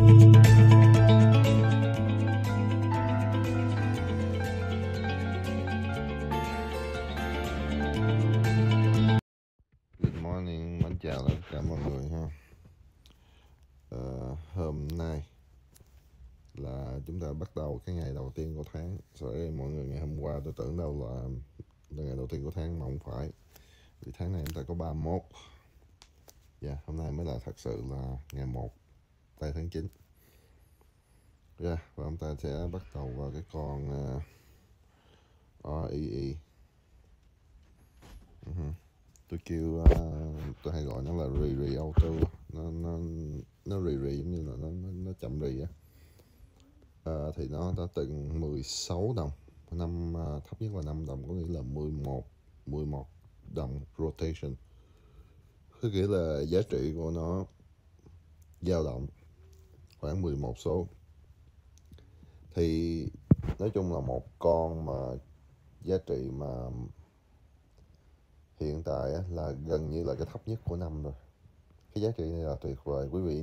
Good morning, mến chào tất cả mọi người ha. Hôm nay là chúng ta bắt đầu cái ngày đầu tiên của tháng. Sorry mọi người, ngày hôm qua tôi tưởng đâu là ngày đầu tiên của tháng mà không phải. Vì tháng này chúng ta có 31. Hôm nay mới là thật sự là ngày 1 tây tháng 9. Và chúng ta sẽ bắt đầu vào cái con REE. Tôi kêu tôi hay gọi nó là rì auto. Nó rì giống như là nó chậm rì á. Thì nó đã từng 16 đồng, năm thấp nhất là 5 đồng, có nghĩa là 11 đồng rotation. Có nghĩa là giá trị của nó dao động khoảng 11 số. Thì nói chung là một con mà giá trị mà hiện tại là gần như là cái thấp nhất của năm rồi. Cái giá trị này là tuyệt vời. Quý vị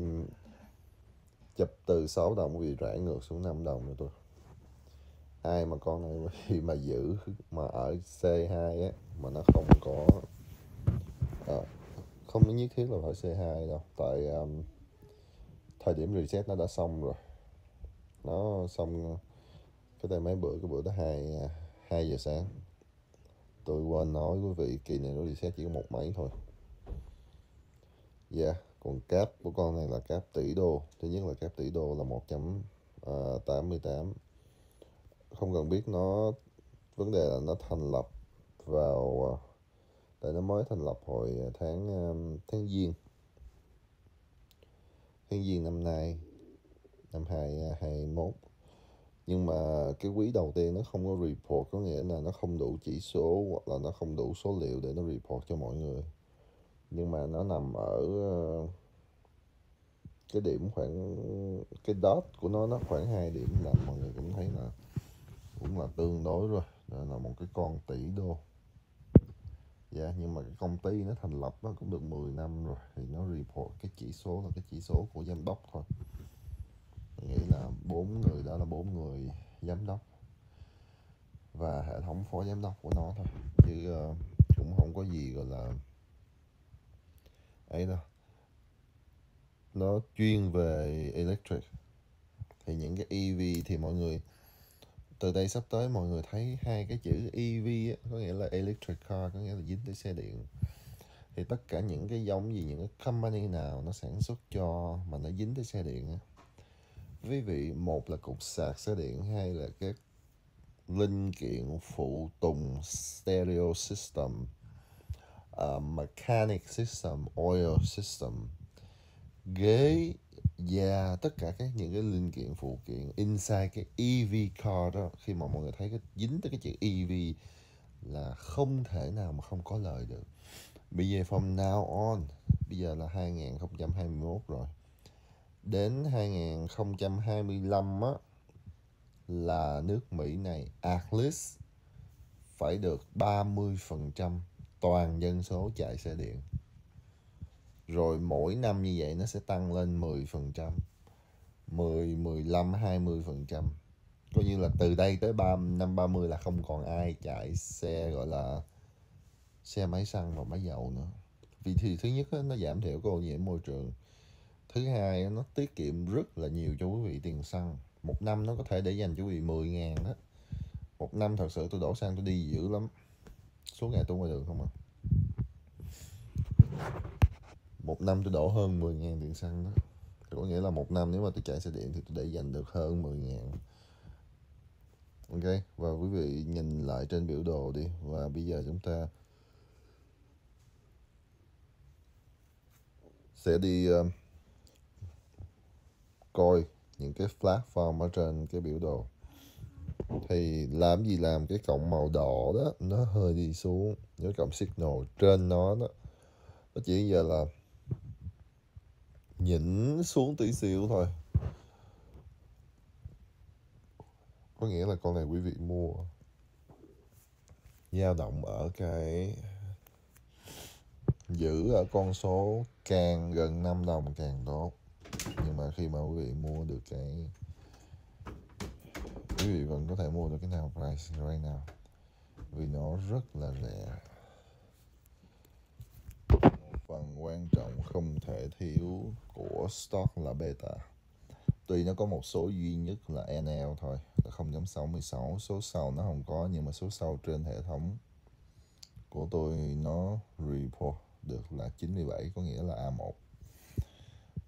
chụp từ 6 đồng quý vị rẽ ngược xuống 5 đồng rồi tôi. Ai mà con này khi mà giữ mà ở C2 á, mà nó không có không nhất thiết là phải C2 đâu. Tại thời điểm reset nó đã xong rồi. Nó xong cái đây mấy bữa, cái bữa đó 2 giờ sáng. Tôi quên nói quý vị, kỳ này nó reset chỉ có một mấy thôi. Còn cap của con này là cap tỷ đô. Thứ nhất là cap tỷ đô là 1.88. Không cần biết nó, vấn đề là nó thành lập vào, tại nó mới thành lập hồi tháng Giêng năm nay, năm 2021. Nhưng mà cái quý đầu tiên nó không có report, có nghĩa là nó không đủ chỉ số hoặc là nó không đủ số liệu để nó report cho mọi người. Nhưng mà nó nằm ở cái điểm khoảng, cái dot của nó khoảng 2 điểm là mọi người cũng thấy là cũng là tương đối rồi. Đó là một cái con tỷ đô. Nhưng mà cái công ty nó thành lập nó cũng được 10 năm rồi, thì nó report cái chỉ số là cái chỉ số của giám đốc thôi. Mình nghĩ là 4 người đó là 4 người giám đốc và hệ thống phó giám đốc của nó thôi, chứ cũng không có gì gọi là ấy đâu. Nó chuyên về electric. Thì những cái EV thì mọi người từ đây sắp tới mọi người thấy hai cái chữ EV á, có nghĩa là electric car, có nghĩa là dính tới xe điện. Thì tất cả những cái giống gì, những cái company nào nó sản xuất cho mà nó dính tới xe điện á, quý vị, một là cục sạc xe điện, hai là cái linh kiện phụ tùng stereo system, mechanic system, oil system, ghế, tất cả những cái linh kiện phụ kiện inside cái EV car đó. Khi mà mọi người thấy cái dính tới cái chữ EV là không thể nào mà không có lời được. Bây giờ from now on, bây giờ là 2021 rồi, đến 2025 á, là nước Mỹ này at least phải được 30% toàn dân số chạy xe điện. Rồi mỗi năm như vậy nó sẽ tăng lên 10%, 10, 15, 20%. Coi như là từ đây tới năm 30 là không còn ai chạy xe gọi là xe máy xăng và máy dầu nữa. Vì thì thứ nhất nó giảm thiểu cái ô nhiễm môi trường. Thứ hai nó tiết kiệm rất là nhiều cho quý vị tiền xăng. Một năm nó có thể để dành cho quý vị 10.000 đó. Một năm thật sự tôi đổ xăng tôi đi dữ lắm. Số ngày tôi ngoài đường không à. Một năm tôi đổ hơn 10.000 tiền xăng đó. Thì có nghĩa là một năm nếu mà tôi chạy xe điện thì tôi để dành được hơn 10.000. Ok, và quý vị nhìn lại trên biểu đồ đi. Và bây giờ chúng ta sẽ đi coi những cái platform ở trên cái biểu đồ. Thì làm gì làm cái cọng màu đỏ đó nó hơi đi xuống, cái cọng signal trên nó đó, nó chỉ giờ là nhỉnh xuống tí xíu thôi. Có nghĩa là con này quý vị mua dao động ở cái giữ ở con số càng gần 5 đồng càng tốt. Nhưng mà khi mà quý vị mua được cái, quý vị vẫn có thể mua được cái nào price right now vì nó rất là rẻ. Phần quan trọng không thể thiếu của stock là beta. Tuy nó có một số duy nhất là NL thôi, là 0.616, số sau nó không có, nhưng mà số sau trên hệ thống của tôi nó report được là 97, có nghĩa là A1.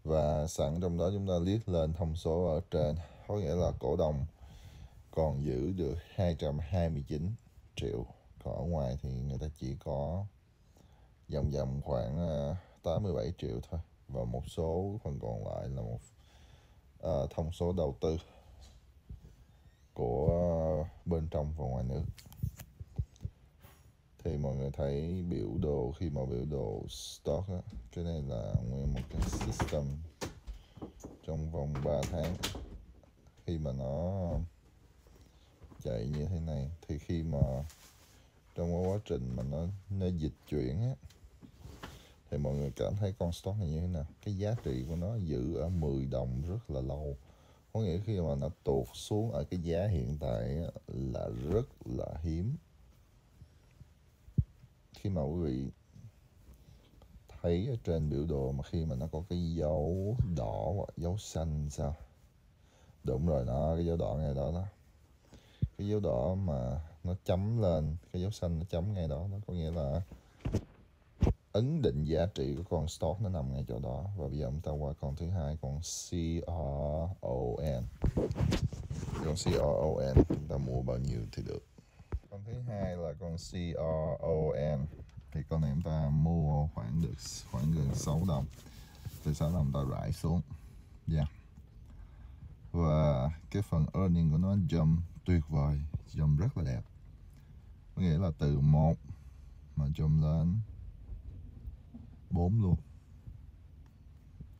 Và sẵn trong đó chúng ta liếc lên thông số ở trên, có nghĩa là cổ đông còn giữ được 229 triệu, còn ở ngoài thì người ta chỉ có vòng vòng khoảng 87 triệu thôi. Và một số phần còn lại là một thông số đầu tư của bên trong và ngoài nước. Thì mọi người thấy biểu đồ, khi mà biểu đồ stock á, cái này là nguyên một cái system trong vòng 3 tháng. Khi mà nó chạy như thế này thì khi mà trong cái quá trình mà nó dịch chuyển á, thì mọi người cảm thấy con stock này như thế nào? Cái giá trị của nó giữ ở 10 đồng rất là lâu. Có nghĩa khi mà nó tụt xuống ở cái giá hiện tại á, là rất là hiếm. Khi mà quý vị thấy ở trên biểu đồ mà khi mà nó có cái dấu đỏ hoặc dấu xanh sao? Đúng rồi đó, cái dấu đỏ ngay đó đó. Cái dấu đỏ mà nó chấm lên, cái dấu xanh nó chấm ngay đó, nó có nghĩa là ấn định giá trị của con stock nó nằm ngay chỗ đó. Và bây giờ chúng ta qua con thứ hai, con CRON. Con CRON chúng ta mua bao nhiêu thì được. Con thứ hai là con CRON. Thì con này chúng ta mua khoảng gần 6 đồng. Từ 6 đồng ta rải xuống. Và cái phần earning của nó jump tuyệt vời, jump rất là đẹp. Có nghĩa là từ 1 mà jump lên 4 luôn.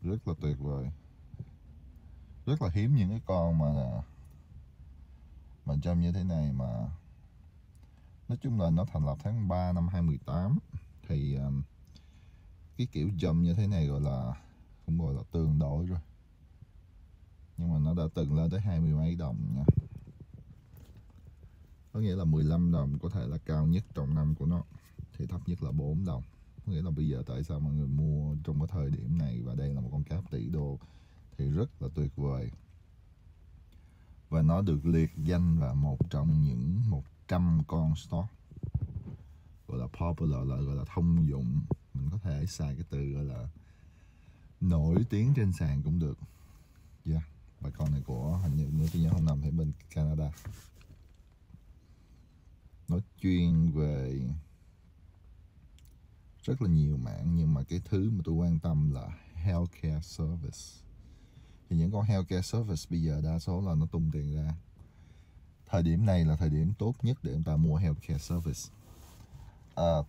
Rất là tuyệt vời. Rất là hiếm những cái con mà jump như thế này. Mà nói chung là nó thành lập tháng 3 năm 2018. Thì cái kiểu jump như thế này cũng gọi là tương đối rồi. Nhưng mà nó đã từng lên tới 20 mấy đồng nha. Có nghĩa là 15 đồng có thể là cao nhất trong năm của nó, thì thấp nhất là 4 đồng. Có nghĩa là bây giờ tại sao mọi người mua trong cái thời điểm này, và đây là một con cá tỷ đô, thì rất là tuyệt vời. Và nó được liệt danh là một trong những 100 con stock gọi là popular, gọi là thông dụng. Mình có thể xài cái từ gọi là nổi tiếng trên sàn cũng được. Và con này của hình như nếu tôi nhớ không nhầm thì bên Canada. Nó chuyên về rất là nhiều mảng, nhưng mà cái thứ mà tôi quan tâm là healthcare service. Thì những con healthcare service bây giờ đa số là nó tung tiền ra. Thời điểm này là thời điểm tốt nhất để chúng ta mua healthcare service.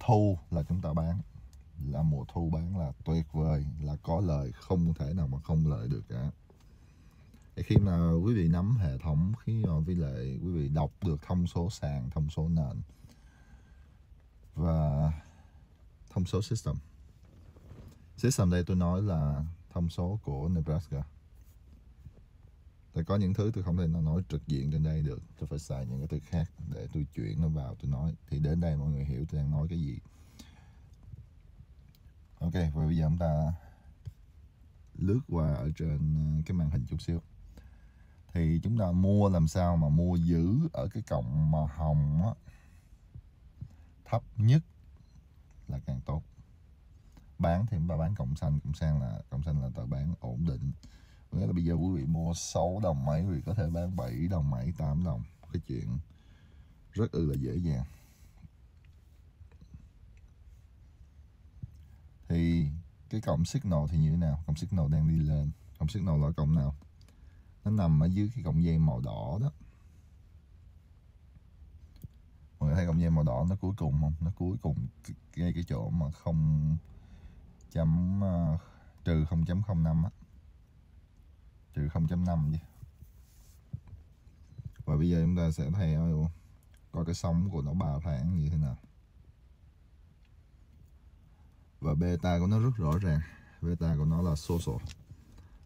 Thu là chúng ta bán, là mùa thu bán là tuyệt vời, là có lời, không thể nào mà không lợi được cả. Thì khi mà quý vị nắm hệ thống, khi mà quý vị đọc được thông số sàn, thông số nền và thông số system. System đây tôi nói là thông số của Nebraska. Tại có những thứ tôi không thể nào nói trực diện trên đây được, tôi phải xài những cái từ khác để tôi chuyển nó vào tôi nói. Thì đến đây mọi người hiểu tôi đang nói cái gì. Ok, và bây giờ chúng ta lướt qua ở trên cái màn hình chút xíu. Thì chúng ta mua làm sao mà mua giữ ở cái cọng màu hồng á, thấp nhất là càng tốt. Bán thì chúng ta bán cộng xanh là tờ bán ổn định. Nghĩa là bây giờ quý vị mua 6 đồng mấy, quý vị có thể bán 7 đồng mấy, 8 đồng. Cái chuyện rất là dễ dàng. Thì cái cọng signal thì như thế nào? Cọng signal đang đi lên. Cọng signal là cọng nào? Nó nằm ở dưới cái cọng dây màu đỏ đó. Mọi người thấy cọng dây màu đỏ nó cuối cùng không? Nó cuối cùng ngay cái chỗ mà trừ 0.05 á. Trừ 0.5 chứ. Và bây giờ chúng ta sẽ theo coi cái sóng của nó 3 tháng như thế nào. Và beta của nó rất rõ ràng. Beta của nó là social.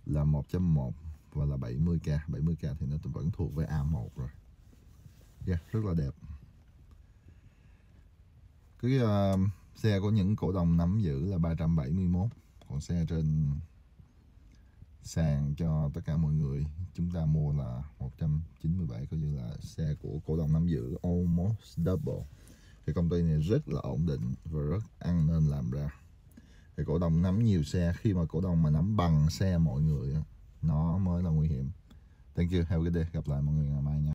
là 1.1 và là 70k. 70k thì nó vẫn thuộc về A1 rồi. Rất là đẹp. Cái xe của những cổ đông nắm giữ là 371, còn xe trên sàn cho tất cả mọi người chúng ta mua là 197, coi như là xe của cổ đông nắm giữ almost double. Thì công ty này rất là ổn định và rất ăn nên làm ra. Thì cổ đông nắm nhiều xe, khi mà cổ đông mà nắm bằng xe mọi người nó mới là nguy hiểm. Thank you, have a good day, gặp lại mọi người ngày mai nha.